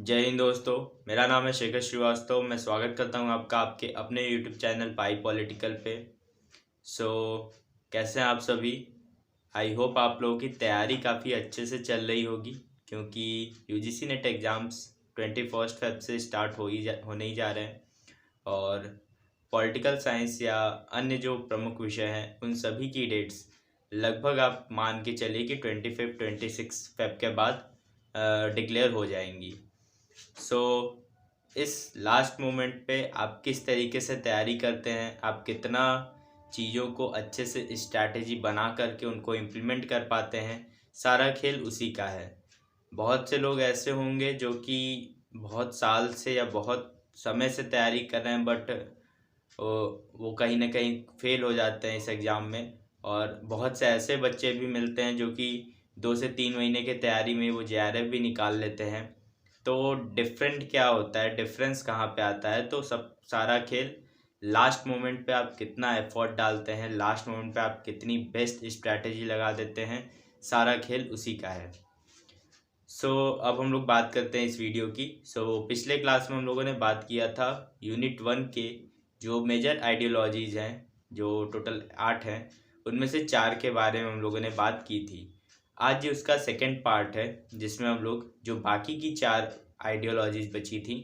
जय हिंद दोस्तों। मेरा नाम है शेखर श्रीवास्तव। मैं स्वागत करता हूं आपका आपके अपने यूट्यूब चैनल पाई पॉलिटिकल पे। सो कैसे हैं आप सभी? आई होप आप लोगों की तैयारी काफ़ी अच्छे से चल रही होगी, क्योंकि यूजीसी नेट एग्ज़ाम्स 21 फेब से स्टार्ट होने ही जा रहे हैं। और पॉलिटिकल साइंस या अन्य जो प्रमुख विषय हैं उन सभी की डेट्स लगभग आप मान के चलिए कि 26 फेब के बाद डिक्लेयर हो जाएंगी। सो इस लास्ट मोमेंट पे आप किस तरीके से तैयारी करते हैं, आप कितना चीज़ों को अच्छे से स्ट्रैटेजी बना करके उनको इम्प्लीमेंट कर पाते हैं, सारा खेल उसी का है। बहुत से लोग ऐसे होंगे जो कि बहुत साल से या बहुत समय से तैयारी कर रहे हैं, बट वो कहीं ना कहीं फेल हो जाते हैं इस एग्ज़ाम में। और बहुत से ऐसे बच्चे भी मिलते हैं जो कि 2 से 3 महीने के तैयारी में वो जेआरएफ भी निकाल लेते हैं। तो डिफरेंट क्या होता है, डिफरेंस कहाँ पे आता है? तो सब सारा खेल लास्ट मोमेंट पे आप कितना एफर्ट डालते हैं, लास्ट मोमेंट पे आप कितनी बेस्ट स्ट्रैटेजी लगा देते हैं, सारा खेल उसी का है। अब हम लोग बात करते हैं इस वीडियो की। पिछले क्लास में हम लोगों ने बात किया था यूनिट 1 के जो मेजर आइडियोलॉजीज़ हैं, जो टोटल 8 हैं, उनमें से 4 के बारे में हम लोगों ने बात की थी। आज ये उसका सेकंड पार्ट है, जिसमें हम लोग जो बाकी की 4 आइडियोलॉजीज़ बची थी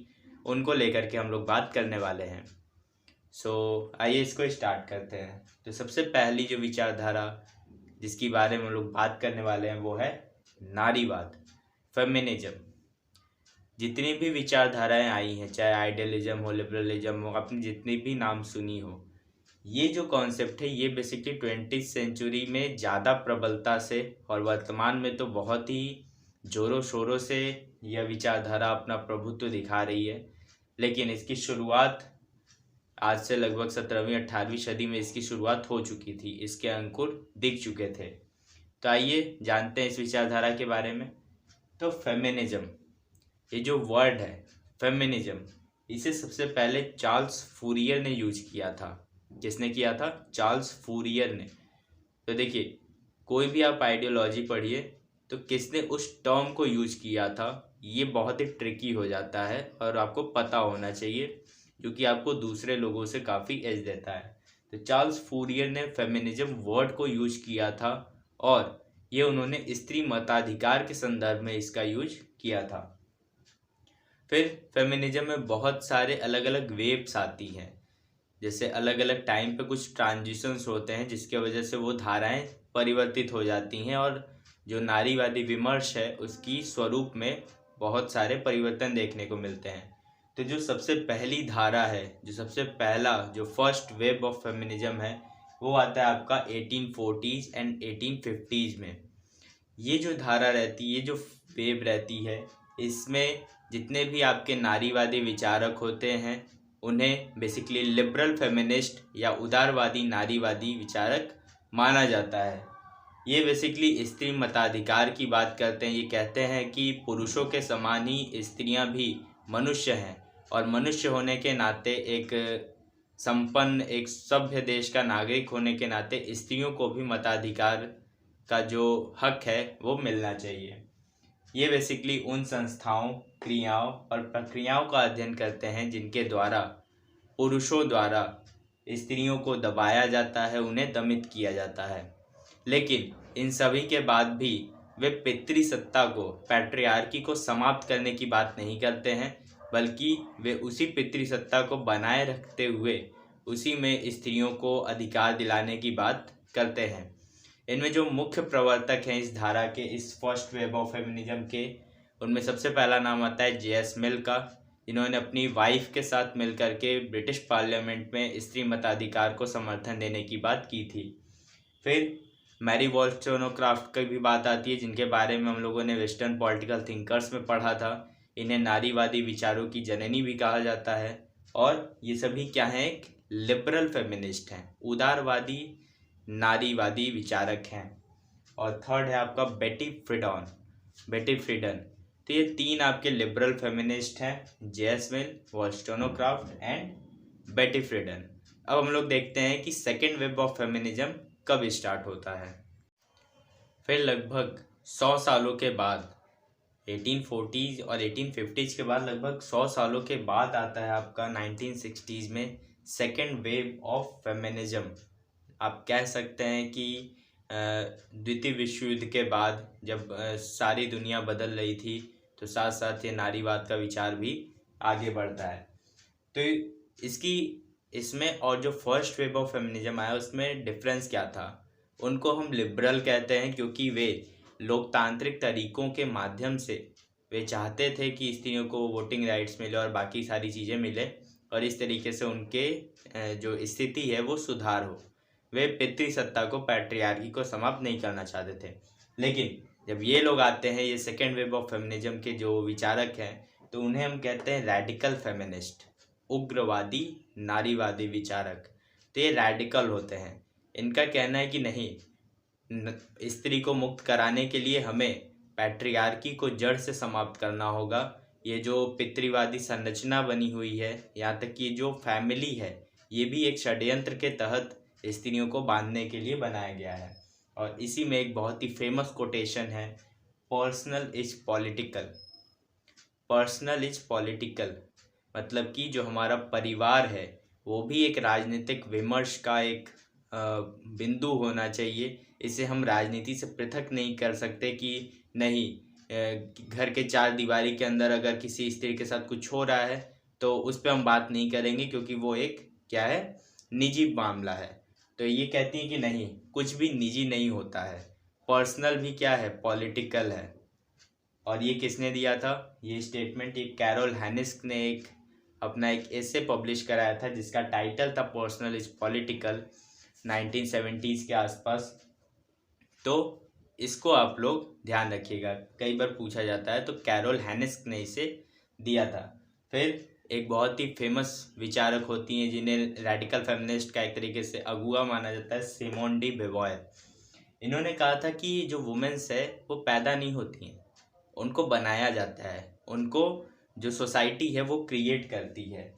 उनको लेकर के हम लोग बात करने वाले हैं। आइए इसको स्टार्ट करते हैं। तो सबसे पहली जो विचारधारा जिसकी बारे में हम लोग बात करने वाले हैं वो है नारीवाद, फेमिनिज्म। जितनी भी विचारधाराएं आई हैं, चाहे आइडियलिज्म हो, लिबरलिज्म हो, आपने जितनी भी नाम सुनी हो, ये जो कॉन्सेप्ट है ये बेसिकली 20th सेंचुरी में ज़्यादा प्रबलता से और वर्तमान में तो बहुत ही ज़ोरों शोरों से यह विचारधारा अपना प्रभुत्व दिखा रही है। लेकिन इसकी शुरुआत आज से लगभग 17वीं-18वीं सदी में इसकी शुरुआत हो चुकी थी, इसके अंकुर दिख चुके थे। तो आइए जानते हैं इस विचारधारा के बारे में। तो फेमिनिज्म, ये जो वर्ड है फेमिनिज्म, इसे सबसे पहले चार्ल्स फूरियर ने यूज किया था। किसने किया था? चार्ल्स फूरियर ने। तो देखिए, कोई भी आप आइडियोलॉजी पढ़िए तो किसने उस टर्म को यूज किया था, ये बहुत ही ट्रिकी हो जाता है और आपको पता होना चाहिए, क्योंकि आपको दूसरे लोगों से काफ़ी एज देता है। तो चार्ल्स फूरियर ने फेमिनिज्म वर्ड को यूज किया था और ये उन्होंने स्त्री मताधिकार के संदर्भ में इसका यूज किया था। फिर फेमिनिज्म में बहुत सारे अलग अलग वेव्स आती हैं, जैसे अलग अलग टाइम पे कुछ ट्रांजिशंस होते हैं जिसके वजह से वो धाराएं परिवर्तित हो जाती हैं और जो नारीवादी विमर्श है उसकी स्वरूप में बहुत सारे परिवर्तन देखने को मिलते हैं। तो जो सबसे पहली धारा है, जो सबसे पहला जो फर्स्ट वेव ऑफ फेमिनिज्म है, वो आता है आपका 1840s एंड 1850s में। ये जो धारा रहती है, ये जो वेव रहती है, इसमें जितने भी आपके नारीवादी विचारक होते हैं उन्हें बेसिकली लिबरल फेमिनिस्ट या उदारवादी नारीवादी विचारक माना जाता है। ये बेसिकली स्त्री मताधिकार की बात करते हैं। ये कहते हैं कि पुरुषों के समान ही स्त्रियां भी मनुष्य हैं और मनुष्य होने के नाते एक संपन्न एक सभ्य देश का नागरिक होने के नाते स्त्रियों को भी मताधिकार का जो हक है वो मिलना चाहिए। ये बेसिकली उन संस्थाओं, क्रियाओं और प्रक्रियाओं का अध्ययन करते हैं जिनके द्वारा पुरुषों द्वारा स्त्रियों को दबाया जाता है, उन्हें दमित किया जाता है। लेकिन इन सभी के बाद भी वे पितृसत्ता को, पैट्रियार्की को समाप्त करने की बात नहीं करते हैं, बल्कि वे उसी पितृसत्ता को बनाए रखते हुए उसी में स्त्रियों को अधिकार दिलाने की बात करते हैं। इनमें जो मुख्य प्रवर्तक हैं इस धारा के, इस फर्स्ट वेव ऑफ फेमिनिज्म के, उनमें सबसे पहला नाम आता है जे.एस. मिल का। इन्होंने अपनी वाइफ के साथ मिलकर के ब्रिटिश पार्लियामेंट में स्त्री मताधिकार को समर्थन देने की बात की थी। फिर मैरी वॉल्स्टोनोक्राफ्ट की भी बात आती है, जिनके बारे में हम लोगों ने वेस्टर्न पॉलिटिकल थिंकर्स में पढ़ा था। इन्हें नारीवादी विचारों की जननी भी कहा जाता है और ये सभी क्या हैं? एक लिबरल फेमिनिस्ट हैं, उदारवादी नारीवादी विचारक हैं। और थर्ड है आपका बेटी फ्रीडन। तो ये 3 आपके लिबरल फेमिनिस्ट हैं, जे.एस. मिल, वॉल्स्टोनोक्राफ्ट एंड बेटी फ्रीडन। अब हम लोग देखते हैं कि सेकेंड वेव ऑफ फेमिनिज्म कब स्टार्ट होता है। फिर लगभग 100 सालों के बाद 1840s और 1850s के बाद लगभग 100 सालों के बाद आता है आपका 1960s में सेकेंड वेव ऑफ फेमिनिज्म। आप कह सकते हैं कि द्वितीय विश्व युद्ध के बाद जब सारी दुनिया बदल रही थी तो साथ साथ ये नारीवाद का विचार भी आगे बढ़ता है। तो इसमें और जो फर्स्ट वेव ऑफ फेमिनिज्म आया उसमें डिफरेंस क्या था? उनको हम लिबरल कहते हैं क्योंकि वे लोकतांत्रिक तरीकों के माध्यम से वे चाहते थे कि स्त्रियों को वोटिंग राइट्स मिले और बाकी सारी चीज़ें मिले और इस तरीके से उनके जो स्थिति है वो सुधार हो। वे पितृसत्ता को, पैट्रियार्की को समाप्त नहीं करना चाहते थे। लेकिन जब ये लोग आते हैं, ये सेकेंड वेव ऑफ फेमिनिज्म के जो विचारक हैं, तो उन्हें हम कहते हैं रैडिकल फेमिनिस्ट, उग्रवादी नारीवादी विचारक। तो ये रैडिकल होते हैं। इनका कहना है कि नहीं, स्त्री को मुक्त कराने के लिए हमें पैट्रियार्की को जड़ से समाप्त करना होगा। ये जो पितृवादी संरचना बनी हुई है, यहाँ तक कि जो फैमिली है, ये भी एक षड्यंत्र के तहत स्त्रियों को बांधने के लिए बनाया गया है। और इसी में एक बहुत ही फेमस कोटेशन है, personal is political. Personal is political मतलब कि जो हमारा परिवार है वो भी एक राजनीतिक विमर्श का एक बिंदु होना चाहिए। इसे हम राजनीति से पृथक नहीं कर सकते कि नहीं, घर के चार दीवारी के अंदर अगर किसी स्त्री के साथ कुछ हो रहा है तो उस पर हम बात नहीं करेंगे क्योंकि वो एक क्या है, निजी मामला है। तो ये कहती है कि नहीं, कुछ भी निजी नहीं होता है, पर्सनल भी क्या है, पॉलिटिकल है। और ये किसने दिया था ये स्टेटमेंट? ये कैरोल हैनिस्क ने अपना एक एसे पब्लिश कराया था जिसका टाइटल था पर्सनल इज पॉलिटिकल, 1970s के आसपास। तो इसको आप लोग ध्यान रखिएगा, कई बार पूछा जाता है। तो कैरोल हैनिस्क ने इसे दिया था। फिर एक बहुत ही फेमस विचारक होती हैं जिन्हें रैडिकल फेमिनिस्ट का एक तरीके से अगुआ माना जाता है, सिमोन डी बेवॉयर। इन्होंने कहा था कि जो वुमेन्स है वो पैदा नहीं होती हैं, उनको बनाया जाता है, उनको जो सोसाइटी है वो क्रिएट करती है।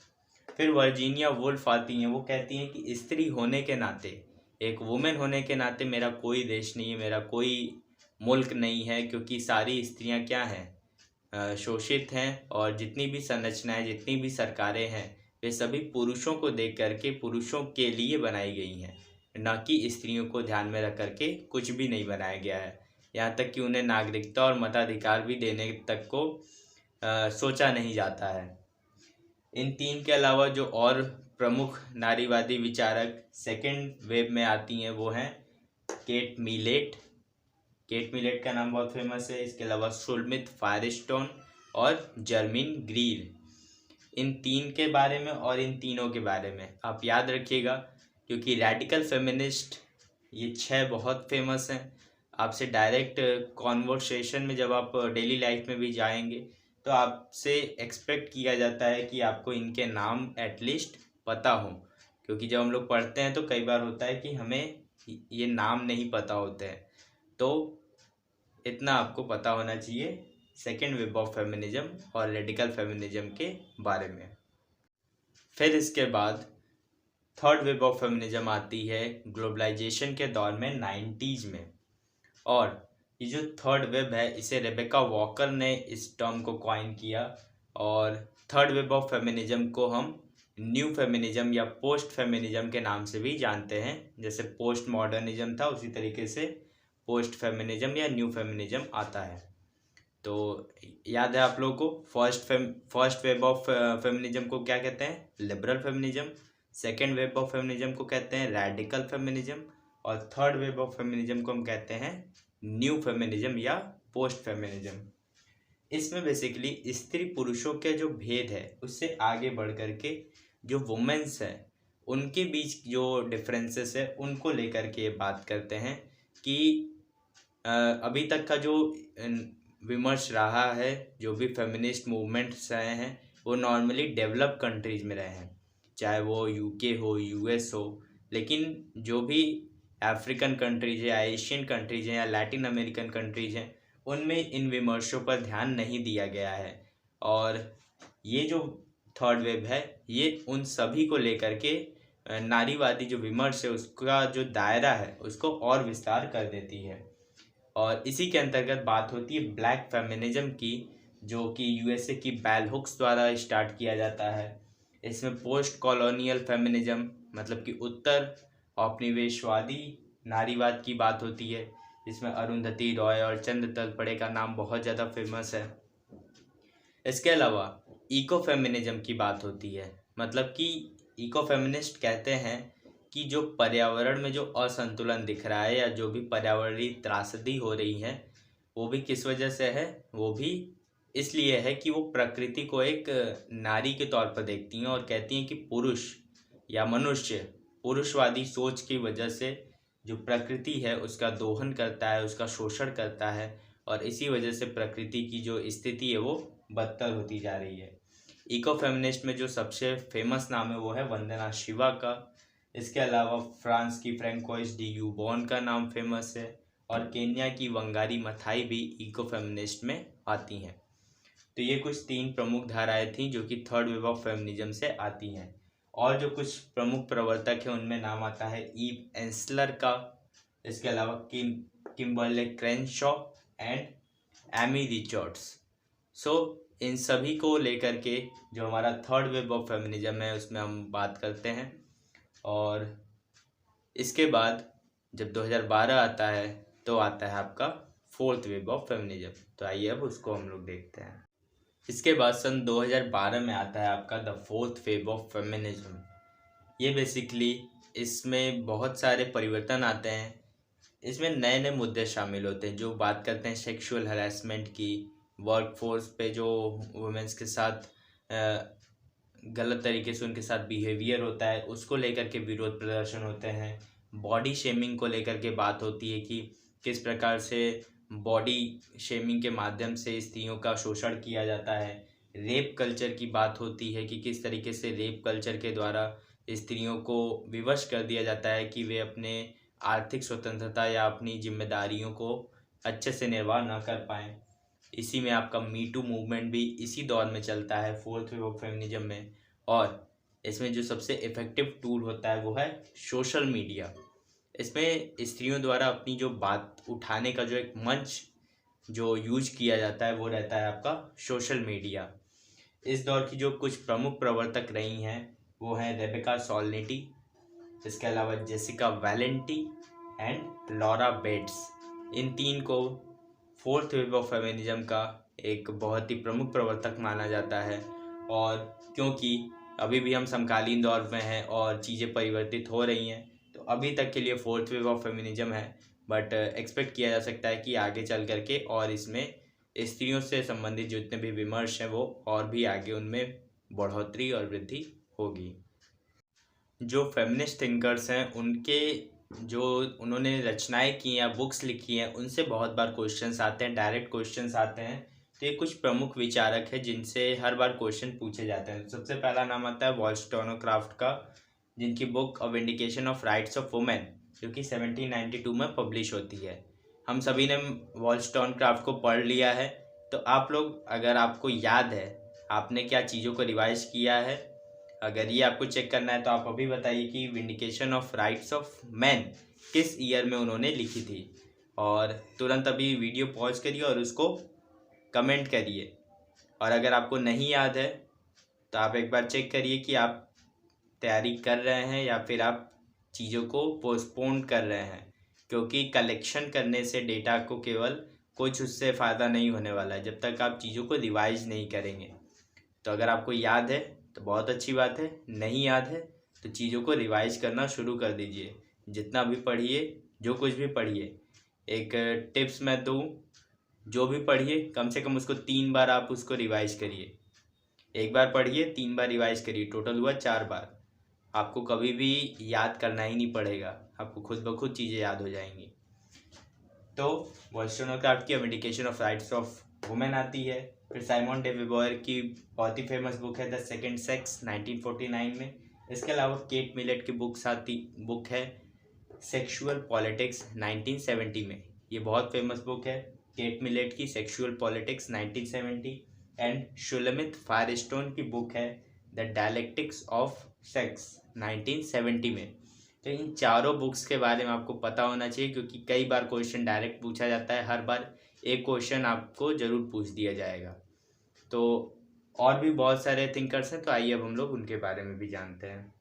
फिर वर्जीनिया वुल्फ आती हैं, वो कहती हैं कि स्त्री होने के नाते, एक वुमेन होने के नाते मेरा कोई देश नहीं है, मेरा कोई मुल्क नहीं है, क्योंकि सारी स्त्रियां क्या हैं, शोषित हैं। और जितनी भी संरचनाएं, जितनी भी सरकारें हैं, वे सभी पुरुषों को देख करके, पुरुषों के लिए बनाई गई हैं, न कि स्त्रियों को ध्यान में रख करके कुछ भी नहीं बनाया गया है। यहाँ तक कि उन्हें नागरिकता और मताधिकार भी देने तक को सोचा नहीं जाता है। इन तीन के अलावा जो और प्रमुख नारीवादी विचारक सेकेंड वेव में आती हैं वो हैं केट मिलेट। केट मिलेट का नाम बहुत फेमस है। इसके अलावा सुलमित फायरस्टोन और जर्मिन ग्रीर। इन तीन के बारे में और इन तीनों के बारे में आप याद रखिएगा, क्योंकि रैडिकल फेमिनिस्ट ये 6 बहुत फेमस हैं। आपसे डायरेक्ट कॉन्वर्सेशन में जब आप डेली लाइफ में भी जाएंगे तो आपसे एक्सपेक्ट किया जाता है कि आपको इनके नाम एटलीस्ट पता हो, क्योंकि जब हम लोग पढ़ते हैं तो कई बार होता है कि हमें ये नाम नहीं पता होते हैं। तो इतना आपको पता होना चाहिए सेकेंड वेव ऑफ फेमिनिज्म और रेडिकल फेमिनिज्म के बारे में। फिर इसके बाद थर्ड वेव ऑफ फेमिनिज्म आती है ग्लोबलाइजेशन के दौर में 90s में। और ये जो थर्ड वेव है इसे रेबेका वॉकर ने इस टर्म को कॉइन किया। और थर्ड वेव ऑफ फेमिनिज्म को हम न्यू फेमिनिज्म या पोस्ट फेमिनिज्म के नाम से भी जानते हैं। जैसे पोस्ट मॉडर्निज्म था, उसी तरीके से पोस्ट फेमिनिज्म या न्यू फेमिनिज्म आता है। तो याद है आप लोगों को, फर्स्ट वेव ऑफ फेमिनिज्म को क्या कहते हैं? Liberal feminism. Second wave of feminism को कहते हैं रैडिकल फेमिनिज्म। और थर्ड वेव ऑफ फेमिनिज्म को हम कहते हैं न्यू फेमिनिज्म या पोस्ट फेमिनिज्म। इसमें बेसिकली स्त्री पुरुषों के जो भेद है उससे आगे बढ़ करके जो वुमेन्स है उनके बीच जो डिफरेंसेस है उनको लेकर के बात करते हैं कि अभी तक का जो विमर्श रहा है, जो भी फेमिनिस्ट मूवमेंट्स रहे हैं वो नॉर्मली डेवलप कंट्रीज में रहे हैं, चाहे वो यूके हो, यूएस हो। लेकिन जो भी अफ्रीकन कंट्रीज है, एशियन कंट्रीज हैं या लैटिन अमेरिकन कंट्रीज हैं, उनमें इन विमर्शों पर ध्यान नहीं दिया गया है। और ये जो थर्ड वेव है ये उन सभी को लेकर के नारीवादी जो विमर्श है उसका जो दायरा है उसको और विस्तार कर देती है। और इसी के अंतर्गत बात होती है ब्लैक फेमिनिज्म की, जो कि यूएसए की बेल हुक्स द्वारा स्टार्ट किया जाता है। इसमें पोस्ट कॉलोनियल फेमिनिज्म मतलब कि उत्तर औपनिवेशवादी नारीवाद की बात होती है। इसमें अरुंधति रॉय और चंद्र तलपड़े का नाम बहुत ज़्यादा फेमस है। इसके अलावा इको फेमिनिज्म की बात होती है, मतलब कि इको फेमिनिस्ट कहते हैं कि जो पर्यावरण में जो असंतुलन दिख रहा है या जो भी पर्यावरणीय त्रासदी हो रही है वो भी किस वजह से है, वो भी इसलिए है कि वो प्रकृति को एक नारी के तौर पर देखती हैं और कहती हैं कि पुरुष या मनुष्य पुरुषवादी सोच की वजह से जो प्रकृति है उसका दोहन करता है, उसका शोषण करता है और इसी वजह से प्रकृति की जो स्थिति है वो बदतर होती जा रही है। इको फेमिनिस्ट में जो सबसे फेमस नाम है वो है वंदना शिवा का। इसके अलावा फ्रांस की फ्रेंकोइस डी यूबॉन का नाम फेमस है और केन्या की वंगारी मथाई भी इको फेमिनिस्ट में आती हैं। तो ये कुछ 3 प्रमुख धाराएं थी जो कि थर्ड वेव ऑफ फेमिनिज्म से आती हैं। और जो कुछ प्रमुख प्रवर्तक हैं उनमें नाम आता है ईव एंसलर का, इसके अलावा किम्बर्ले क्रेनशॉ एंड एमी रिचर्ड्स। सो इन सभी को लेकर के जो हमारा थर्ड वेव ऑफ फेमिनिज्म है उसमें हम बात करते हैं। और इसके बाद जब 2012 आता है तो आता है आपका फोर्थ वेव ऑफ फेमिनिज्म। तो आइए अब उसको हम लोग देखते हैं। इसके बाद सन 2012 में आता है आपका the fourth wave of feminism. ये बेसिकली इसमें बहुत सारे परिवर्तन आते हैं। इसमें नए नए मुद्दे शामिल होते हैं जो बात करते हैं सेक्सुअल हरासमेंट की, वर्क फोर्स पे जो वुमेंस के साथ गलत तरीके से उनके साथ बिहेवियर होता है उसको लेकर के विरोध प्रदर्शन होते हैं। बॉडी शेमिंग को लेकर के बात होती है कि किस प्रकार से बॉडी शेमिंग के माध्यम से स्त्रियों का शोषण किया जाता है। रेप कल्चर की बात होती है कि किस तरीके से रेप कल्चर के द्वारा स्त्रियों को विवश कर दिया जाता है कि वे अपने आर्थिक स्वतंत्रता या अपनी जिम्मेदारियों को अच्छे से निर्वाह न कर पाएँ। इसी में आपका मी टू मूवमेंट भी इसी दौर में चलता है फोर्थ वेव ऑफ फेमिनिज्म में। और इसमें जो सबसे इफ़ेक्टिव टूल होता है वो है सोशल मीडिया। इसमें स्त्रियों द्वारा अपनी जो बात उठाने का जो एक मंच जो यूज किया जाता है वो रहता है आपका सोशल मीडिया। इस दौर की जो कुछ प्रमुख प्रवर्तक रही हैं वो हैं रेबेका सोलनिटी, इसके अलावा जेसिका वैलेंटी एंड लॉरा बेट्स। इन 3 को फोर्थ वेव ऑफ फेमिनिज्म का एक बहुत ही प्रमुख प्रवर्तक माना जाता है। और क्योंकि अभी भी हम समकालीन दौर में हैं और चीज़ें परिवर्तित हो रही हैं तो अभी तक के लिए फोर्थ वेव ऑफ फेमिनिज्म है, बट एक्सपेक्ट किया जा सकता है कि आगे चल करके और इसमें स्त्रियों से संबंधित जितने भी विमर्श हैं वो और भी आगे उनमें बढ़ोतरी और वृद्धि होगी। जो फेमिनिस्ट थिंकर्स हैं उनके जो उन्होंने रचनाएं की या बुक्स लिखी हैं उनसे बहुत बार क्वेश्चंस आते हैं, डायरेक्ट क्वेश्चंस आते हैं। तो ये कुछ प्रमुख विचारक हैं जिनसे हर बार क्वेश्चन पूछे जाते हैं। सबसे पहला नाम आता है वॉलस्टोनोक्राफ्ट का, जिनकी book a vindication of rights of women जो कि 1792 में पब्लिश होती है। हम सभी ने वॉलस्टोनक्राफ्ट को पढ़ लिया है। तो आप लोग अगर आपको याद है आपने क्या चीज़ों को रिवाइज किया है, अगर ये आपको चेक करना है तो आप अभी बताइए कि vindication of rights of man किस ईयर में उन्होंने लिखी थी। और तुरंत अभी वीडियो पॉज करिए और उसको कमेंट करिए। और अगर आपको नहीं याद है तो आप एक बार चेक करिए कि आप तैयारी कर रहे हैं या फिर आप चीज़ों को पोस्टपोन कर रहे हैं, क्योंकि कलेक्शन करने से डेटा को केवल कुछ उससे फ़ायदा नहीं होने वाला है जब तक आप चीज़ों को रिवाइज नहीं करेंगे। तो अगर आपको याद है तो बहुत अच्छी बात है, नहीं याद है तो चीज़ों को रिवाइज करना शुरू कर दीजिए। जितना भी पढ़िए, जो कुछ भी पढ़िए, एक टिप्स मैं दूँ, जो भी पढ़िए कम से कम उसको 3 बार आप उसको रिवाइज करिए। एक बार पढ़िए 3 बार रिवाइज करिए, टोटल हुआ 4 बार। आपको कभी भी याद करना ही नहीं पड़ेगा, आपको खुद ब खुद चीज़ें याद हो जाएंगी। तो वॉलस्टोनोक्राफ्ट की vindication of rights of women आती है। फिर साइमन डे विबॉयर की बहुत ही फेमस बुक है द सेकेंड सेक्स 1949 में। इसके अलावा केट मिलेट की बुक है सेक्सुअल पॉलिटिक्स 1970 में। ये बहुत फेमस बुक है केट मिलेट की, सेक्सुअल पॉलिटिक्स 1970। एंड शुलेमित फायरस्टोन की बुक है द डायलेक्टिक्स ऑफ सेक्स 1970 में। तो इन चारों बुक्स के बारे में आपको पता होना चाहिए, क्योंकि कई बार क्वेश्चन डायरेक्ट पूछा जाता है, हर बार एक क्वेश्चन आपको ज़रूर पूछ दिया जाएगा। तो और भी बहुत सारे थिंकर्स हैं, तो आइए अब हम लोग उनके बारे में भी जानते हैं।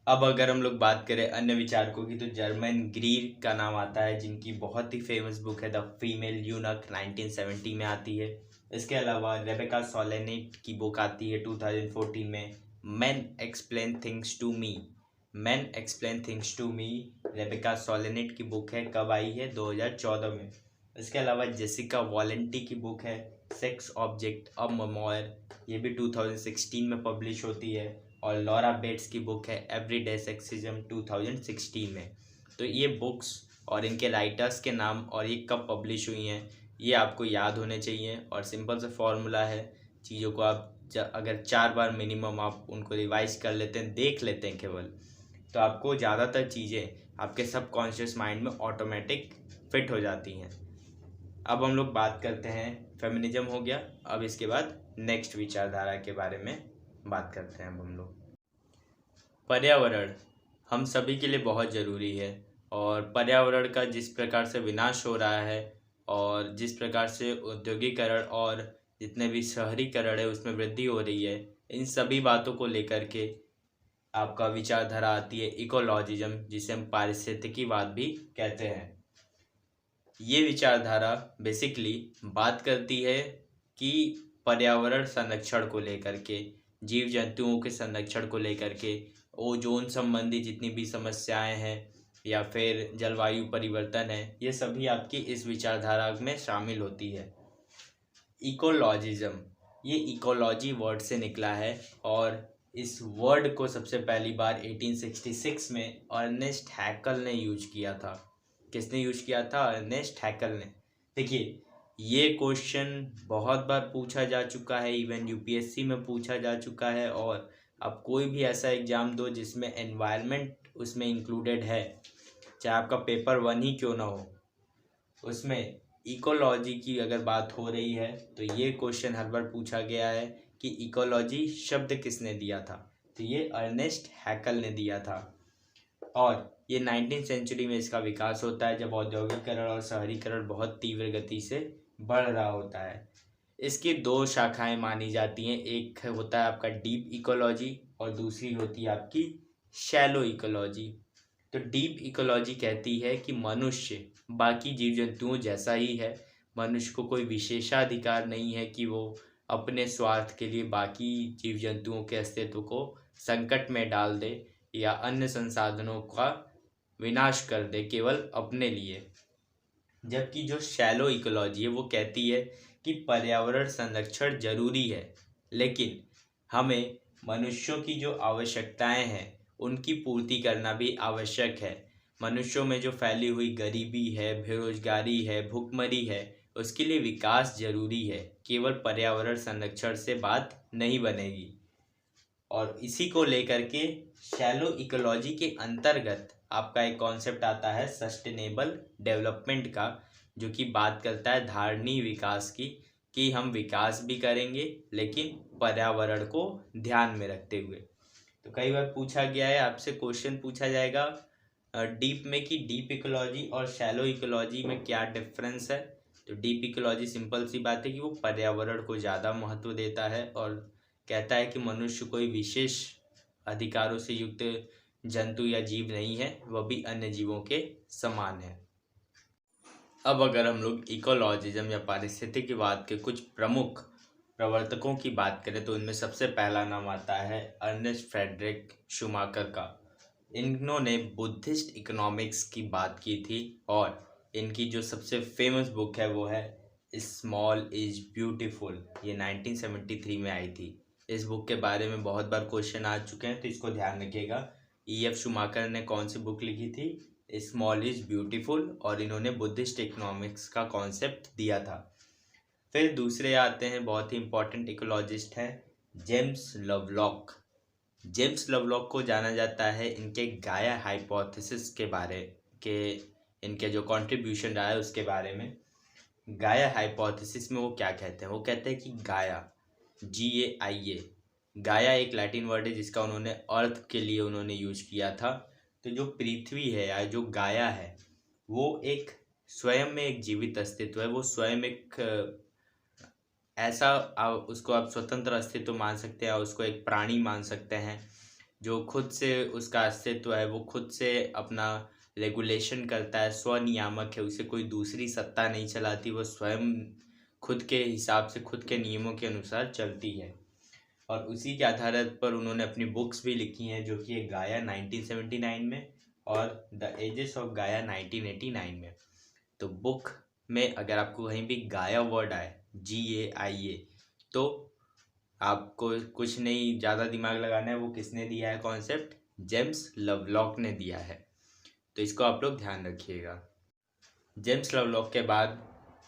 अब अगर हम लोग बात करें अन्य विचारकों की, तो जर्मन ग्रीर का नाम आता है, जिनकी बहुत ही फेमस बुक है द फीमेल यूनक, 1970 में आती है। इसके अलावा रेबेका सोलेनिट की बुक आती है 2014 में, man explain things to me. Man explain things to me Rebecca Solnit की बुक है, कब आई है? 2014 में। इसके अलावा जेसिका वॉलेंटी की बुक है सेक्स ऑब्जेक्ट अ मेमोयर, ये भी 2016 में पब्लिश होती है। और लॉरा बेट्स की बुक है एवरीडे सेक्सिज्म, 2016 में। तो ये बुक्स और इनके राइटर्स के नाम और ये कब पब्लिश हुई हैं, ये आपको याद होने चाहिए। और सिंपल सा फॉर्मूला है, चीज़ों को आप अगर 4 बार मिनिमम आप उनको रिवाइज कर लेते हैं, देख लेते हैं केवल, तो आपको ज़्यादातर चीज़ें आपके सबकॉन्शियस माइंड में ऑटोमेटिक फिट हो जाती हैं। अब हम लोग बात करते हैं, फेमिनिज्म हो गया, अब इसके बाद नेक्स्ट विचारधारा के बारे में बात करते हैं। अब हम लोग पर्यावरण हम सभी के लिए बहुत ज़रूरी है, और पर्यावरण का जिस प्रकार से विनाश हो रहा है और जिस प्रकार से औद्योगिकरण और जितने भी शहरीकरण है उसमें वृद्धि हो रही है, इन सभी बातों को लेकर के आपका विचारधारा आती है इकोलॉजिज्म, जिसे हम पारिस्थितिकीवाद भी कहते हैं। ये विचारधारा बेसिकली बात करती है कि पर्यावरण संरक्षण को लेकर के, जीव जंतुओं के संरक्षण को लेकर के, ओजोन संबंधी जितनी भी समस्याएं हैं या फिर जलवायु परिवर्तन है, ये सभी आपकी इस विचारधारा में शामिल होती है। इकोलॉजिज्म, ये इकोलॉजी वर्ड से निकला है, और इस वर्ड को सबसे पहली बार 1866 में अर्नेस्ट हैकल ने यूज किया था। किसने यूज किया था? अर्नेस्ट हैकल ने। देखिए, ये क्वेश्चन बहुत बार पूछा जा चुका है, इवन यूपीएससी में पूछा जा चुका है। और अब कोई भी ऐसा एग्ज़ाम दो जिसमें एनवायरनमेंट उसमें इंक्लूडेड है, चाहे आपका पेपर 1 ही क्यों ना हो, उसमें इकोलॉजी की अगर बात हो रही है तो ये क्वेश्चन हर बार पूछा गया है कि इकोलॉजी शब्द किसने दिया था? तो ये अर्नेस्ट हैकल ने दिया था। और ये 19वीं सेंचुरी में इसका विकास होता है, जब औद्योगिकरण और शहरीकरण बहुत तीव्र गति से बढ़ रहा होता है। इसकी 2 शाखाएं मानी जाती हैं, एक होता है आपका डीप इकोलॉजी और दूसरी होती है आपकी शैलो इकोलॉजी। तो डीप इकोलॉजी कहती है कि मनुष्य बाकी जीव जंतुओं जैसा ही है, मनुष्य को कोई विशेषाधिकार नहीं है कि वो अपने स्वार्थ के लिए बाकी जीव जंतुओं के अस्तित्व को संकट में डाल दे या अन्य संसाधनों का विनाश कर दे केवल अपने लिए। जबकि जो शैलो इकोलॉजी है वो कहती है कि पर्यावरण संरक्षण जरूरी है, लेकिन हमें मनुष्यों की जो आवश्यकताएं हैं उनकी पूर्ति करना भी आवश्यक है। मनुष्यों में जो फैली हुई गरीबी है, बेरोजगारी है, भुखमरी है, उसके लिए विकास जरूरी है, केवल पर्यावरण संरक्षण से बात नहीं बनेगी। और इसी को लेकर के शैलो इकोलॉजी के अंतर्गत आपका एक कॉन्सेप्ट आता है सस्टेनेबल डेवलपमेंट का, जो कि बात करता है धारणीय विकास की, कि हम विकास भी करेंगे लेकिन पर्यावरण को ध्यान में रखते हुए। तो कई बार पूछा गया है, आपसे क्वेश्चन पूछा जाएगा डीप में कि डीप इकोलॉजी और शैलो इकोलॉजी में क्या डिफरेंस है। तो डीप इकोलॉजी सिंपल सी बात है कि वो पर्यावरण को ज़्यादा महत्व देता है और कहता है कि मनुष्य कोई विशेष अधिकारों से युक्त जंतु या जीव नहीं है, वह भी अन्य जीवों के समान है। अब अगर हम लोग इकोलॉजिज्म या पारिस्थितिकीवाद के कुछ प्रमुख प्रवर्तकों की बात करें तो इनमें सबसे पहला नाम आता है अर्नेस्ट फ्रेडरिक शूमाकर का। इन्होंने बुद्धिस्ट इकोनॉमिक्स की बात की थी, और इनकी जो सबसे फेमस बुक है वो है स्मॉल इज ब्यूटीफुल, ये 1973 में आई थी। इस बुक के बारे में बहुत बार क्वेश्चन आ चुके हैं, तो इसको ध्यान रखिएगा। E.F. शूमाकर ने कौन सी बुक लिखी थी? स्मॉल इज ब्यूटीफुल, और इन्होंने बुद्धिस्ट इकोनॉमिक्स का कॉन्सेप्ट दिया था। फिर दूसरे आते हैं, बहुत ही इंपॉर्टेंट इकोलॉजिस्ट हैं, जेम्स लवलॉक। जेम्स लवलॉक को जाना जाता है इनके गाया हाइपोथेसिस के बारे के, इनके जो कंट्रीब्यूशन रहा है उसके बारे में। गाया हाइपोथेसिस में वो क्या कहते हैं? वो कहते हैं कि गाया, GAIA, गाया एक लैटिन वर्ड है जिसका उन्होंने अर्थ के लिए उन्होंने यूज किया था। तो जो पृथ्वी है या जो गाया है वो एक स्वयं में एक जीवित अस्तित्व है। वो स्वयं एक ऐसा उसको आप स्वतंत्र अस्तित्व मान सकते हैं, उसको एक प्राणी मान सकते हैं जो खुद से उसका अस्तित्व है, वो खुद से अपना रेगुलेशन करता है, स्वनियामक है, उसे कोई दूसरी सत्ता नहीं चलाती, वो स्वयं खुद के हिसाब से खुद के नियमों के अनुसार चलती है। और उसी के आधार पर उन्होंने अपनी बुक्स भी लिखी हैं जो कि एक गाया 1979 में और द एजेस ऑफ गाया 1989 में। तो बुक में अगर आपको कहीं भी गाया वर्ड आए GAIA तो आपको कुछ नहीं ज़्यादा दिमाग लगाना है, वो किसने दिया है कॉन्सेप्ट, जेम्स लवलॉक ने दिया है। तो इसको आप लोग ध्यान रखिएगा। जेम्स लवलॉक के बाद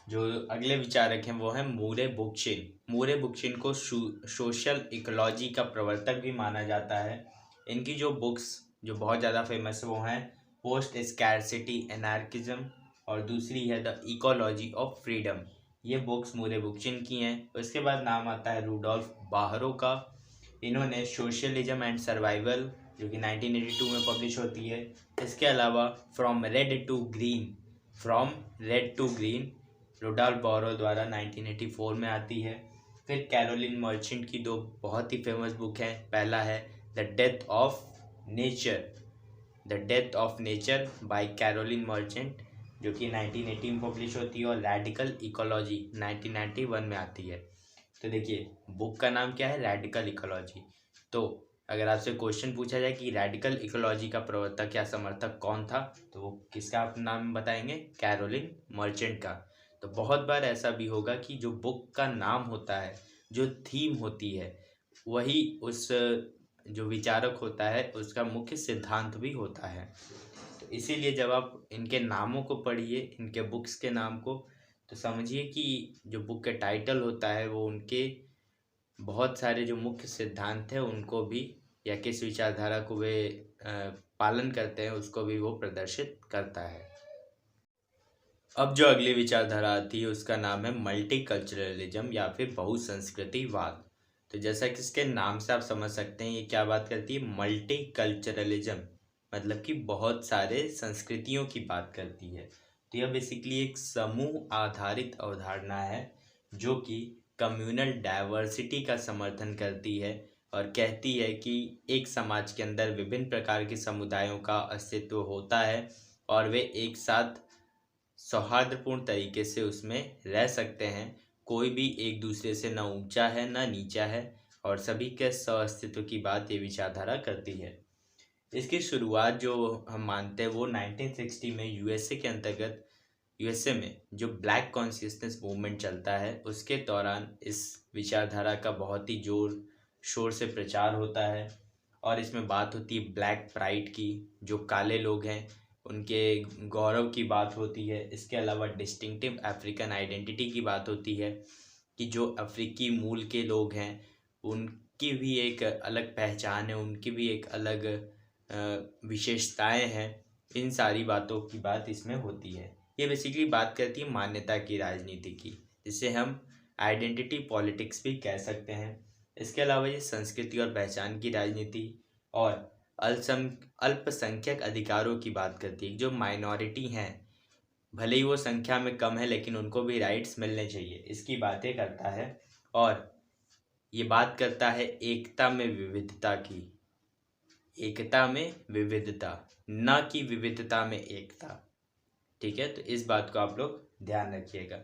जो अगले विचारक हैं वो हैं मूरे बुकशिन। मूरे बुकशिन को सोशल इकोलॉजी का प्रवर्तक भी माना जाता है। इनकी जो बुक्स जो बहुत ज़्यादा फेमस है वो हैं पोस्ट स्कैरसिटी एनार्किज्म और दूसरी है द इकोलॉजी ऑफ फ्रीडम। ये बुक्स मूरे बुकशिन की हैं। उसके बाद नाम आता है रूडोल्फ बाहरो का। इन्होंने सोशलिज्म एंड सर्वाइवल जो कि 1982 में पब्लिश होती है। इसके अलावा from red to green Rudolf Bahro द्वारा 1984 में आती है। फिर कैरोलिन मर्चेंट की दो बहुत ही फेमस बुक हैं। पहला है the death of nature by Carolyn Merchant जो कि 1980 में पब्लिश होती है और रेडिकल इकोलॉजी 1991 में आती है। तो देखिए बुक का नाम क्या है, रेडिकल इकोलॉजी। तो अगर आपसे क्वेश्चन पूछा जाए कि रेडिकल इकोलॉजी का प्रवर्तक या समर्थक कौन था तो वो किसका आप नाम बताएंगे, कैरोलिन मर्चेंट का। तो बहुत बार ऐसा भी होगा कि जो बुक का नाम होता है, जो थीम होती है, वही उस जो विचारक होता है उसका मुख्य सिद्धांत भी होता है। तो इसीलिए जब आप इनके नामों को पढ़िए, इनके बुक्स के नाम को, तो समझिए कि जो बुक के टाइटल होता है वो उनके बहुत सारे जो मुख्य सिद्धांत हैं उनको भी या किस विचारधारा को वे पालन करते हैं उसको भी वो प्रदर्शित करता है। अब जो अगली विचारधारा आती है उसका नाम है मल्टीकल्चरलिज्म या फिर बहुसंस्कृतिवाद। तो जैसा कि इसके नाम से आप समझ सकते हैं ये क्या बात करती है, मल्टीकल्चरलिज्म मतलब कि बहुत सारे संस्कृतियों की बात करती है। तो यह बेसिकली एक समूह आधारित अवधारणा है जो कि कम्युनल डाइवर्सिटी का समर्थन करती है और कहती है कि एक समाज के अंदर विभिन्न प्रकार के समुदायों का अस्तित्व होता है और वे एक साथ सौहार्दपूर्ण तरीके से उसमें रह सकते हैं। कोई भी एक दूसरे से न ऊंचा है न नीचा है और सभी के सहअस्तित्व की बात ये विचारधारा करती है। इसकी शुरुआत जो हम मानते हैं वो 1960 में यूएसए में जो ब्लैक कॉन्शियसनेस मूवमेंट चलता है उसके दौरान इस विचारधारा का बहुत ही जोर शोर से प्रचार होता है और इसमें बात होती है ब्लैक प्राइड की, जो काले लोग हैं उनके गौरव की बात होती है। इसके अलावा डिस्टिंक्टिव अफ्रीकन आइडेंटिटी की बात होती है कि जो अफ्रीकी मूल के लोग हैं उनकी भी एक अलग पहचान है, उनकी भी एक अलग विशेषताएं हैं। इन सारी बातों की बात इसमें होती है। ये बेसिकली बात करती है मान्यता की राजनीति की, जिसे हम आइडेंटिटी पॉलिटिक्स भी कह सकते हैं। इसके अलावा ये संस्कृति और पहचान की राजनीति और अल्पसंख्यक अधिकारों की बात करती है। जो माइनॉरिटी हैं भले ही वो संख्या में कम है लेकिन उनको भी राइट्स मिलने चाहिए, इसकी बातें करता है। और ये बात करता है एकता में विविधता की, एकता में विविधता, न कि विविधता में एकता। ठीक है, तो इस बात को आप लोग ध्यान रखिएगा।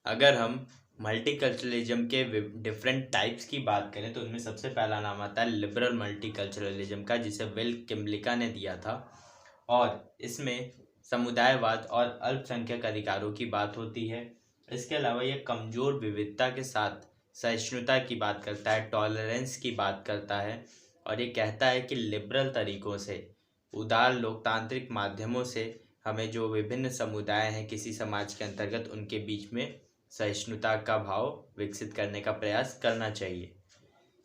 अगर हम मल्टीकल्चरलिज्म के डिफरेंट टाइप्स की बात करें तो उनमें सबसे पहला नाम आता है लिबरल मल्टीकल्चरलिज्म का, जिसे विल किमलिका ने दिया था। और इसमें समुदायवाद और अल्पसंख्यक अधिकारों की बात होती है। इसके अलावा यह कमज़ोर विविधता के साथ सहिष्णुता की बात करता है, टॉलरेंस की बात करता है और ये कहता है कि लिबरल तरीक़ों से, उदार लोकतांत्रिक माध्यमों से हमें जो विभिन्न समुदाय हैं किसी समाज के अंतर्गत उनके बीच में सहिष्णुता का भाव विकसित करने का प्रयास करना चाहिए।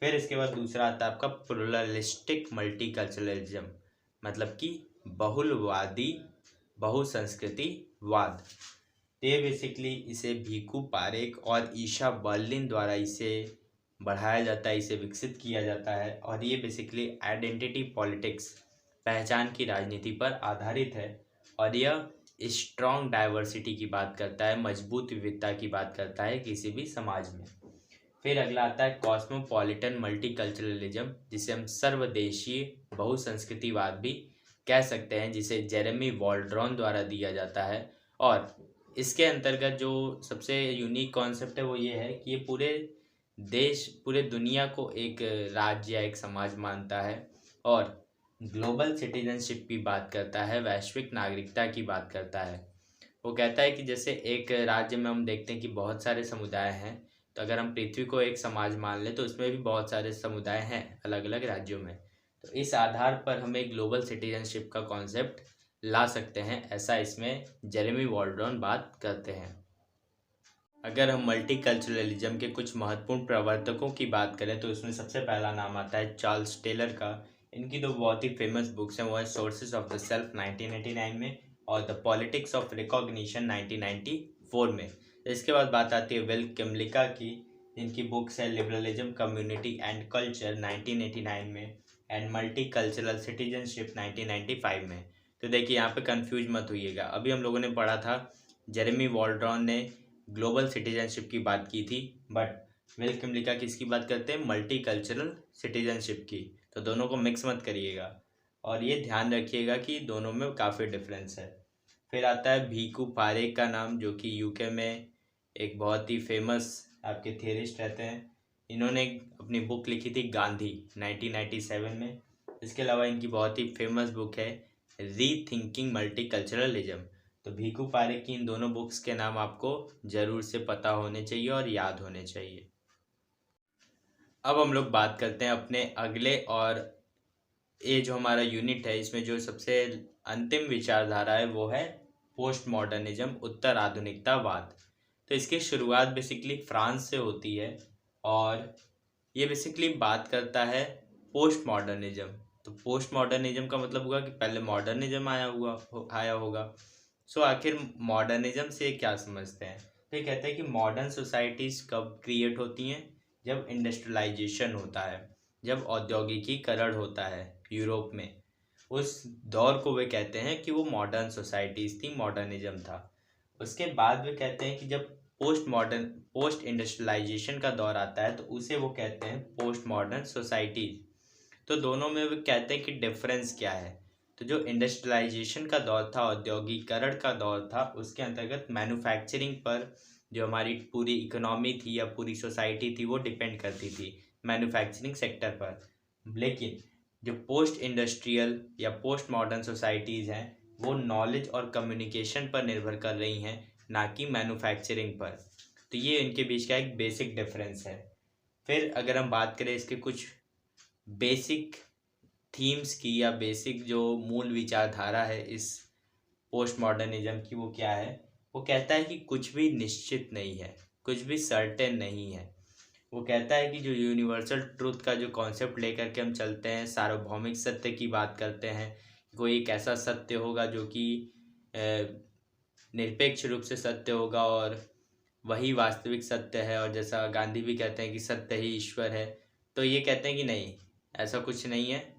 फिर इसके बाद दूसरा आता है आपका प्लुरलिस्टिक मल्टीकल्चरलिज्म, मतलब कि बहुलवादी बहुसंस्कृतिवाद। ये बेसिकली इसे भीखू पारेख और ईशा बर्लिन द्वारा इसे बढ़ाया जाता है, इसे विकसित किया जाता है। और ये बेसिकली आइडेंटिटी पॉलिटिक्स, पहचान की राजनीति पर आधारित है। और यह स्ट्रॉन्ग डाइवर्सिटी की बात करता है, मजबूत विविधता की बात करता है किसी भी समाज में। फिर अगला आता है कॉस्मोपॉलिटन मल्टीकल्चरलिज्म, जिसे हम सर्वदेशीय बहुसंस्कृतिवाद भी कह सकते हैं, जिसे जेरेमी वॉल्ड्रॉन द्वारा दिया जाता है। और इसके अंतर्गत जो सबसे यूनिक कॉन्सेप्ट है वो ये है कि ये पूरे दुनिया को एक राज्य या एक समाज मानता है और ग्लोबल सिटीजनशिप की बात करता है, वैश्विक नागरिकता की बात करता है। वो कहता है कि जैसे एक राज्य में हम देखते हैं कि बहुत सारे समुदाय हैं, तो अगर हम पृथ्वी को एक समाज मान लें तो उसमें भी बहुत सारे समुदाय हैं अलग अलग राज्यों में। तो इस आधार पर हम एक ग्लोबल सिटीजनशिप का कॉन्सेप्ट ला सकते हैं, ऐसा इसमें जेरेमी वॉल्ड्रॉन बात करते हैं। अगर हम मल्टीकल्चरलिज्म के कुछ महत्वपूर्ण प्रवर्तकों की बात करें तो इसमें सबसे पहला नाम आता है चार्ल्स टेलर का। इनकी दो बहुत ही फेमस बुक्स हैं, वो है सोर्सेज ऑफ द सेल्फ 1989 में और द पॉलिटिक्स ऑफ रिकॉग्निशन 1994 में। इसके बाद बात आती है विल किमलिका की, इनकी बुक्स है लिबरलिज्म कम्युनिटी एंड कल्चर 1989 में एंड मल्टी कल्चरल सिटीजनशिप 1995 में। तो देखिए यहाँ पे कंफ्यूज मत होइएगा, अभी हम लोगों ने पढ़ा था जेरेमी वॉल्ड्रॉन ने ग्लोबल सिटीजनशिप की बात की थी, बट विल किमलिका किसकी बात करते हैं, मल्टी कल्चरल सिटीजनशिप की। तो दोनों को मिक्स मत करिएगा और ये ध्यान रखिएगा कि दोनों में काफ़ी डिफरेंस है। फिर आता है भीकू पारेख का नाम, जो कि यूके में एक बहुत ही फेमस आपके थियरिस्ट रहते हैं। इन्होंने अपनी बुक लिखी थी गांधी 1997 में। इसके अलावा इनकी बहुत ही फेमस बुक है री थिंकिंग मल्टीकल्चरलिज्म। तो भीकू पारेख की इन दोनों बुक्स के नाम आपको ज़रूर से पता होने चाहिए और याद होने चाहिए। अब हम लोग बात करते हैं अपने अगले, और ये जो हमारा यूनिट है इसमें जो सबसे अंतिम विचारधारा है वो है पोस्ट मॉडर्निज्म, उत्तर आधुनिकतावाद। तो इसकी शुरुआत बेसिकली फ्रांस से होती है और ये बेसिकली बात करता है पोस्ट मॉडर्निज्म। तो पोस्ट मॉडर्निज्म का मतलब होगा कि पहले मॉडर्निज्म आया होगा। सो आखिर मॉडर्निज्म से क्या समझते हैं, तो ये कहते हैं कि मॉडर्न सोसाइटीज़ कब क्रिएट होती हैं, जब इंडस्ट्रियलाइजेशन होता है, जब औद्योगिकीकरण होता है यूरोप में। उस दौर को वे कहते हैं कि वो मॉडर्न सोसाइटीज़ थी, मॉडर्निज्म था। उसके बाद वे कहते हैं कि जब पोस्ट इंडस्ट्रियलाइजेशन का दौर आता है तो उसे वो कहते हैं पोस्ट मॉडर्न सोसाइटीज़। तो दोनों में वे कहते हैं कि डिफरेंस क्या है। तो जो इंडस्ट्रियलाइजेशन का दौर था, औद्योगिकरण का दौर था, उसके अंतर्गत मैन्युफैक्चरिंग पर जो हमारी पूरी इकोनॉमी थी या पूरी सोसाइटी थी वो डिपेंड करती थी मैन्युफैक्चरिंग सेक्टर पर। लेकिन जो पोस्ट इंडस्ट्रियल या पोस्ट मॉडर्न सोसाइटीज़ हैं वो नॉलेज और कम्युनिकेशन पर निर्भर कर रही हैं, ना कि मैन्युफैक्चरिंग पर। तो ये इनके बीच का एक बेसिक डिफरेंस है। फिर अगर हम बात करें इसके कुछ बेसिक थीम्स की या बेसिक जो मूल विचारधारा है इस पोस्ट मॉडर्निज्म की, वो क्या है, वो कहता है कि कुछ भी निश्चित नहीं है, कुछ भी सर्टेन नहीं है। वो कहता है कि जो यूनिवर्सल ट्रूथ का जो कॉन्सेप्ट लेकर के हम चलते हैं, सार्वभौमिक सत्य की बात करते हैं, कोई एक ऐसा सत्य होगा जो कि निरपेक्ष रूप से सत्य होगा और वही वास्तविक सत्य है, और जैसा गांधी भी कहते हैं कि सत्य ही ईश्वर है। तो ये कहते हैं कि नहीं, ऐसा कुछ नहीं है।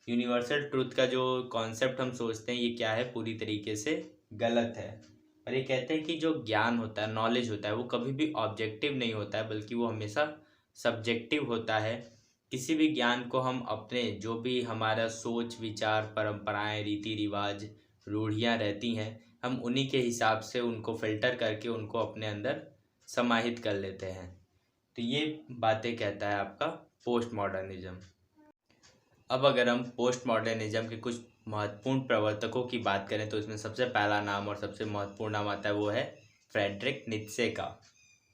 यूनिवर्सल ट्रूथ का जो कॉन्सेप्ट हम सोचते हैं ये क्या है, पूरी तरीके से गलत है। और ये कहते हैं कि जो ज्ञान होता है, नॉलेज होता है, वो कभी भी ऑब्जेक्टिव नहीं होता है, बल्कि वो हमेशा सब्जेक्टिव होता है। किसी भी ज्ञान को हम अपने जो भी हमारा सोच विचार परंपराएं रीति रिवाज रूढ़ियाँ रहती हैं, हम उन्हीं के हिसाब से उनको फिल्टर करके उनको अपने अंदर समाहित कर लेते हैं। तो ये बातें कहता है आपका पोस्ट मॉडर्निज्म। अब अगर हम पोस्ट मॉडर्निज्म के कुछ महत्वपूर्ण प्रवर्तकों की बात करें तो इसमें सबसे पहला नाम और सबसे महत्वपूर्ण नाम आता है वो है फ्रेडरिक नीत्शे का।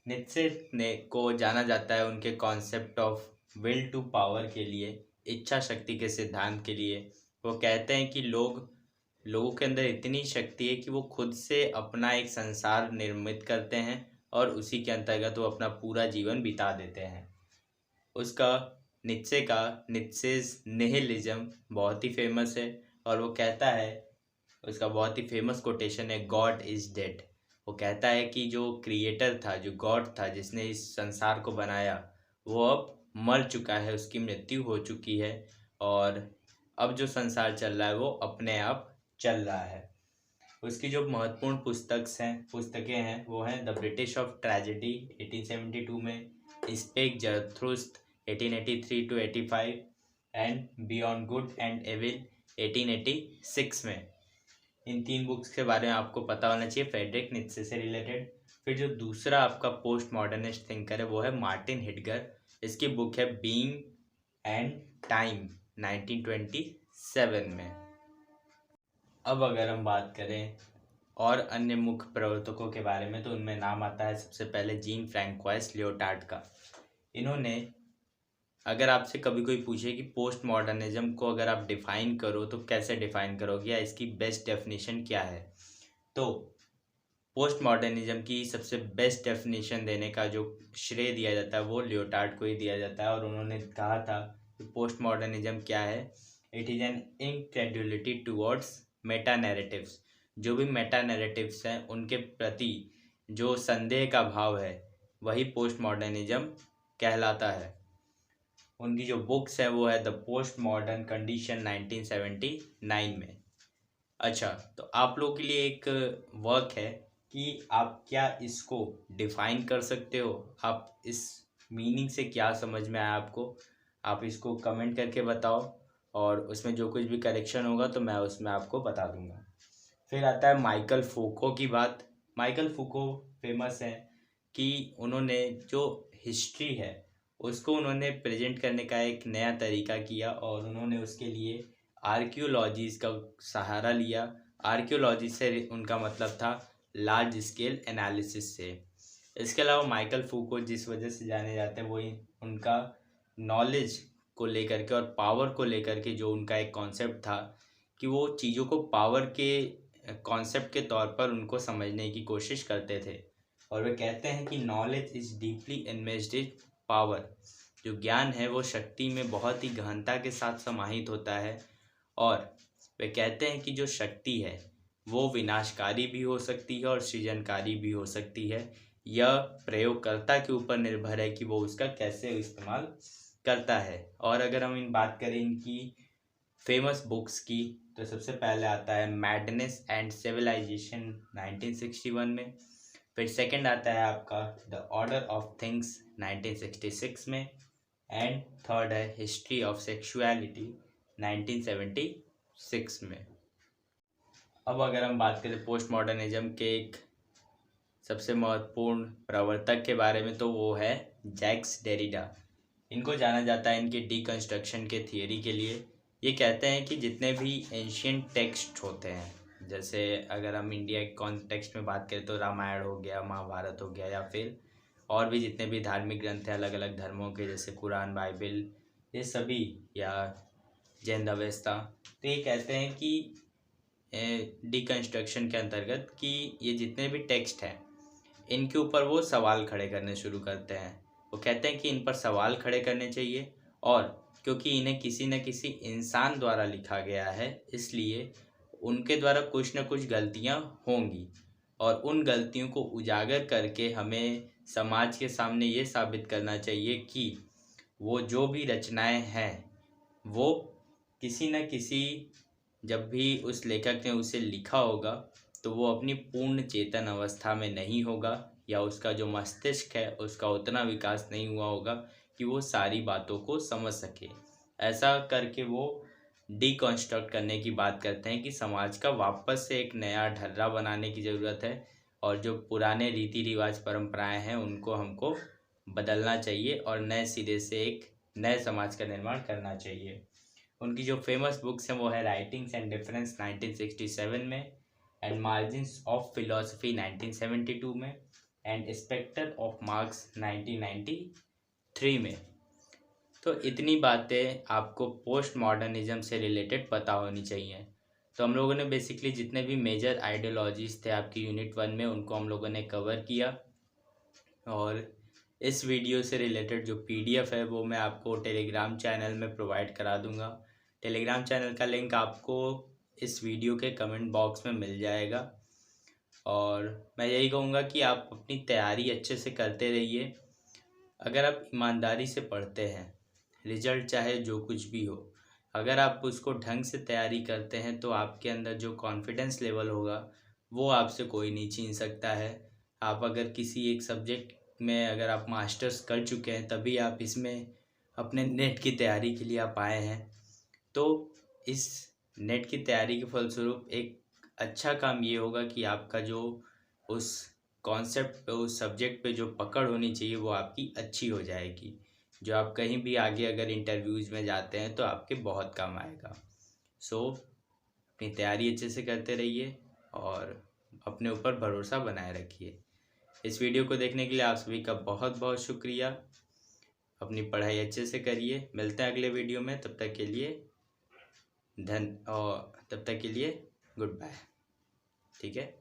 नीत्शे ने को जाना जाता है उनके concept of will to power के लिए, इच्छा शक्ति के सिद्धांत के लिए। वो कहते हैं कि लोगों के अंदर इतनी शक्ति है कि वो खुद से अपना एक संसार निर्मित करते हैं और उसी के अंतर्गत वो अपना पूरा जीवन बिता देते हैं। उसका नीत्शेज़ निहिलिज्म बहुत ही फेमस है और वो कहता है, उसका बहुत ही फेमस कोटेशन है, गॉड इज़ डेड। वो कहता है कि जो क्रिएटर था, जो गॉड था, जिसने इस संसार को बनाया, वो अब मर चुका है, उसकी मृत्यु हो चुकी है और अब जो संसार चल रहा है वो अपने आप चल रहा है। उसकी जो महत्वपूर्ण पुस्तकें हैं वो हैं द ब्रिटिश ऑफ ट्रेजेडी 1872 में, spake Zarathustra 1883 to 85 and beyond good and evil 1886 में। इन 3 बुक्स के बारे में आपको पता होना चाहिए फ्रेडरिक नीत्शे से रिलेटेड। फिर जो दूसरा आपका पोस्ट मॉडर्निस्ट थिंकर है वो है मार्टिन हिडगर। इसकी बुक है बीइंग एंड टाइम 1927 में। अब अगर हम बात करें और अन्य मुख्य प्रवर्तकों के बारे में तो उनमें नाम आता है सबसे पहले जीन फ्रैंकोइस लियोटार्ड का। इन्होंने, अगर आपसे कभी कोई पूछे कि पोस्ट मॉडर्निज्म को अगर आप डिफ़ाइन करो तो कैसे डिफ़ाइन करोगे या इसकी बेस्ट डेफिनेशन क्या है, तो पोस्ट मॉडर्निज्म की सबसे बेस्ट डेफिनेशन देने का जो श्रेय दिया जाता है वो लियोटार्ड को ही दिया जाता है। और उन्होंने कहा था कि पोस्ट मॉडर्निज्म क्या है, it is an incredulity towards meta narratives. जो भी मेटा नैरेटिव्स हैं उनके प्रति जो संदेह का भाव है वही पोस्ट मॉडर्निज्म कहलाता है। उनकी जो बुक्स है वो है द पोस्ट मॉडर्न कंडीशन 1979 में। अच्छा, तो आप लोगों के लिए एक वर्क है कि आप क्या इसको डिफ़ाइन कर सकते हो, आप इस मीनिंग से क्या समझ में आया आपको, आप इसको कमेंट करके बताओ और उसमें जो कुछ भी करेक्शन होगा तो मैं उसमें आपको बता दूंगा। फिर आता है माइकल फूको की बात। माइकल फूको फेमस है कि उन्होंने जो हिस्ट्री है उसको उन्होंने प्रेजेंट करने का एक नया तरीका किया और उन्होंने उसके लिए आर्कियोलॉजीज़ का सहारा लिया। आर्कियोलॉजी से उनका मतलब था लार्ज स्केल एनालिसिस से। इसके अलावा माइकल फूको जिस वजह से जाने जाते हैं वो उनका नॉलेज को लेकर के और पावर को लेकर के जो उनका एक कॉन्सेप्ट था कि वो चीज़ों को पावर के कॉन्सेप्ट के तौर पर उनको समझने की कोशिश करते थे। और वे कहते हैं कि knowledge is deeply invested in power. जो ज्ञान है वो शक्ति में बहुत ही गहनता के साथ समाहित होता है। और वे कहते हैं कि जो शक्ति है वो विनाशकारी भी हो सकती है और सृजनकारी भी हो सकती है। यह प्रयोगकर्ता के ऊपर निर्भर है कि वो उसका कैसे इस्तेमाल करता है। और अगर हम इन बात करें इनकी फेमस बुक्स की तो सबसे पहले आता है मैडनेस एंड सिविलाइजेशन 1961 में। फिर सेकंड आता है आपका द ऑर्डर ऑफ थिंग्स 1966 में। एंड थर्ड है हिस्ट्री ऑफ सेक्सुअलिटी 1976 में। अब अगर हम बात करें पोस्ट मॉडर्निज्म के एक सबसे महत्वपूर्ण प्रवर्तक के बारे में तो वो है जैक्स डेरिडा। इनको जाना जाता है इनके डीकंस्ट्रक्शन के थियरी के लिए। ये कहते हैं कि जितने भी एंशियंट टेक्स्ट होते हैं, जैसे अगर हम इंडिया के कॉन्टेक्स्ट में बात करें तो रामायण हो गया, महाभारत हो गया, या फिर और भी जितने भी धार्मिक ग्रंथ हैं अलग अलग धर्मों के, जैसे कुरान, बाइबल, ये सभी, या जैन अवेस्ता, तो ये कहते हैं कि डीकंस्ट्रक्शन के अंतर्गत कि ये जितने भी टेक्स्ट हैं इनके ऊपर वो सवाल खड़े करने शुरू करते हैं। वो कहते हैं कि इन पर सवाल खड़े करने चाहिए और क्योंकि इन्हें किसी न किसी इंसान द्वारा लिखा गया है इसलिए उनके द्वारा कुछ न कुछ गलतियां होंगी और उन गलतियों को उजागर करके हमें समाज के सामने ये साबित करना चाहिए कि वो जो भी रचनाएं हैं वो किसी न किसी, जब भी उस लेखक ने उसे लिखा होगा तो वो अपनी पूर्ण चेतन अवस्था में नहीं होगा या उसका जो मस्तिष्क है उसका उतना विकास नहीं हुआ होगा कि वो सारी बातों को समझ सके। ऐसा करके वो डीकंस्ट्रक्ट करने की बात करते हैं कि समाज का वापस से एक नया ढर्रा बनाने की ज़रूरत है और जो पुराने रीति रिवाज परंपराएं हैं उनको हमको बदलना चाहिए और नए सिरे से एक नए समाज का निर्माण करना चाहिए। उनकी जो फेमस बुक्स हैं वो है राइटिंग्स एंड डिफरेंस 1967 में, एंड मार्जिन्स ऑफ फिलोसफी 1972 में, एंड स्पेक्टर ऑफ मार्क्स 1993 में। तो इतनी बातें आपको पोस्ट मॉडर्निज्म से रिलेटेड पता होनी चाहिए। तो हम लोगों ने बेसिकली जितने भी मेजर आइडियोलॉजीज़ थे आपकी यूनिट 1 में उनको हम लोगों ने कवर किया। और इस वीडियो से रिलेटेड जो पीडीएफ है वो मैं आपको टेलीग्राम चैनल में प्रोवाइड करा दूंगा। टेलीग्राम चैनल का लिंक आपको इस वीडियो के कमेंट बॉक्स में मिल जाएगा। और मैं यही कहूँगा कि आप अपनी तैयारी अच्छे से करते रहिए अगर आप ईमानदारी से पढ़ते हैं, रिजल्ट चाहे जो कुछ भी हो, अगर आप उसको ढंग से तैयारी करते हैं तो आपके अंदर जो कॉन्फिडेंस लेवल होगा वो आपसे कोई नहीं छीन सकता है। आप अगर किसी एक सब्जेक्ट में अगर आप मास्टर्स कर चुके हैं तभी आप इसमें अपने नेट की तैयारी के लिए आप आए हैं, तो इस नेट की तैयारी के फलस्वरूप एक अच्छा काम ये होगा कि आपका जो उस कॉन्सेप्ट पे, उस सब्जेक्ट पे जो पकड़ होनी चाहिए वो आपकी अच्छी हो जाएगी, जो आप कहीं भी आगे अगर इंटरव्यूज़ में जाते हैं तो आपके बहुत काम आएगा। सो अपनी तैयारी अच्छे से करते रहिए और अपने ऊपर भरोसा बनाए रखिए। इस वीडियो को देखने के लिए आप सभी का बहुत बहुत शुक्रिया। अपनी पढ़ाई अच्छे से करिए। मिलते हैं अगले वीडियो में, तब तक के लिए गुड बाय। ठीक है।